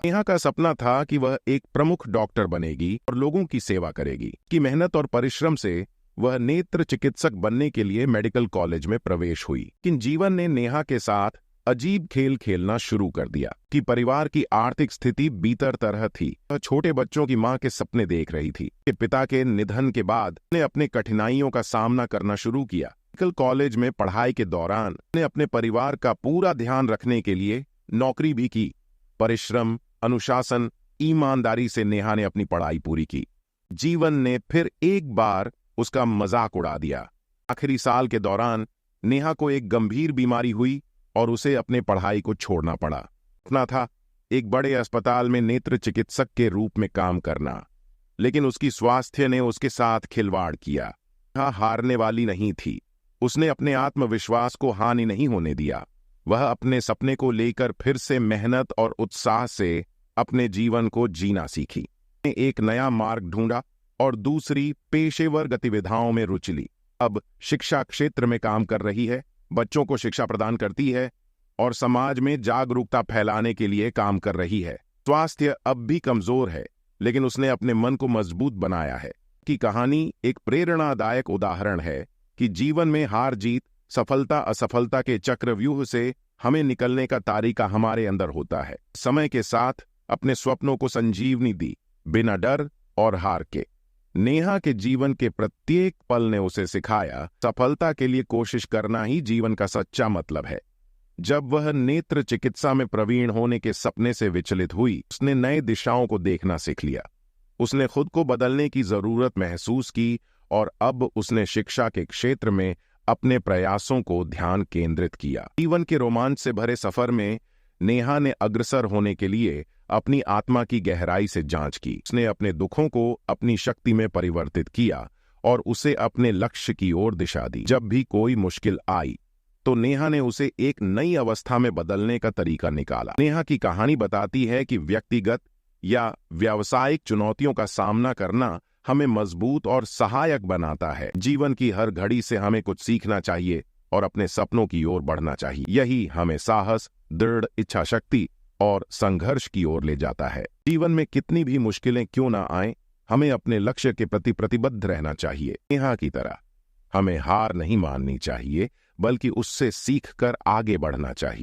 नेहा का सपना था कि वह एक प्रमुख डॉक्टर बनेगी और लोगों की सेवा करेगी। कि मेहनत और परिश्रम से वह नेत्र चिकित्सक बनने के लिए मेडिकल कॉलेज में प्रवेश हुई। लेकिन जीवन ने नेहा के साथ अजीब खेल खेलना शुरू कर दिया। कि परिवार की आर्थिक स्थिति बीतर तरह थी। वह छोटे बच्चों की मां के सपने देख रही थी। कि पिता के निधन के बाद ने अपने कठिनाइयों का सामना करना शुरू किया। मेडिकल कॉलेज में पढ़ाई के दौरान ने अपने परिवार का पूरा ध्यान रखने के लिए नौकरी भी की। परिश्रम, अनुशासन, ईमानदारी से नेहा ने अपनी पढ़ाई पूरी की। जीवन ने फिर एक बार उसका मजाक उड़ा दिया। आखिरी साल के दौरान नेहा को एक गंभीर बीमारी हुई और उसे अपने पढ़ाई को छोड़ना पड़ा। अपना था एक बड़े अस्पताल में नेत्र चिकित्सक के रूप में काम करना, लेकिन उसकी स्वास्थ्य ने उसके साथ खिलवाड़ किया। नेहा हारने वाली नहीं थी। उसने अपने आत्मविश्वास को हानि नहीं होने दिया। वह अपने सपने को लेकर फिर से मेहनत और उत्साह से अपने जीवन को जीना सीखी। एक नया मार्ग ढूंढा और दूसरी पेशेवर गतिविधियों में रुचि ली। अब शिक्षा क्षेत्र में काम कर रही है, बच्चों को शिक्षा प्रदान करती है और समाज में जागरूकता फैलाने के लिए काम कर रही है। स्वास्थ्य अब भी कमजोर है, लेकिन उसने अपने मन को मजबूत बनाया है। की कहानी एक प्रेरणादायक उदाहरण है कि जीवन में हार जीत, सफलता असफलता के चक्रव्यूह से हमें निकलने का तरीका हमारे अंदर होता है। समय के साथ अपने स्वप्नों को संजीवनी दी, बिना डर और हार के। नेहा के जीवन के प्रत्येक पल ने उसे सिखाया, सफलता के लिए कोशिश करना ही जीवन का सच्चा मतलब है। जब वह नेत्र चिकित्सा में प्रवीण होने के सपने से विचलित हुई, उसने नए दिशाओं को देखना सीख लिया। उसने खुद को बदलने की जरूरत महसूस की और अब उसने शिक्षा के क्षेत्र में अपने प्रयासों को ध्यान केंद्रित किया। जीवन के रोमांच से भरे सफर में नेहा ने अग्रसर होने के लिए अपनी आत्मा की गहराई से जांच की। उसने अपने दुखों को अपनी शक्ति में परिवर्तित किया और उसे अपने लक्ष्य की ओर दिशा दी। जब भी कोई मुश्किल आई तो नेहा ने उसे एक नई अवस्था में बदलने का तरीका निकाला। नेहा की कहानी बताती है कि व्यक्तिगत या व्यावसायिक चुनौतियों का सामना करना हमें मजबूत और सहायक बनाता है। जीवन की हर घड़ी से हमें कुछ सीखना चाहिए और अपने सपनों की ओर बढ़ना चाहिए। यही हमें साहस, दृढ़ इच्छा शक्ति और संघर्ष की ओर ले जाता है। जीवन में कितनी भी मुश्किलें क्यों ना आएं, हमें अपने लक्ष्य के प्रति प्रतिबद्ध रहना चाहिए। नेहा की तरह हमें हार नहीं माननी चाहिए, बल्कि उससे सीखकर आगे बढ़ना चाहिए।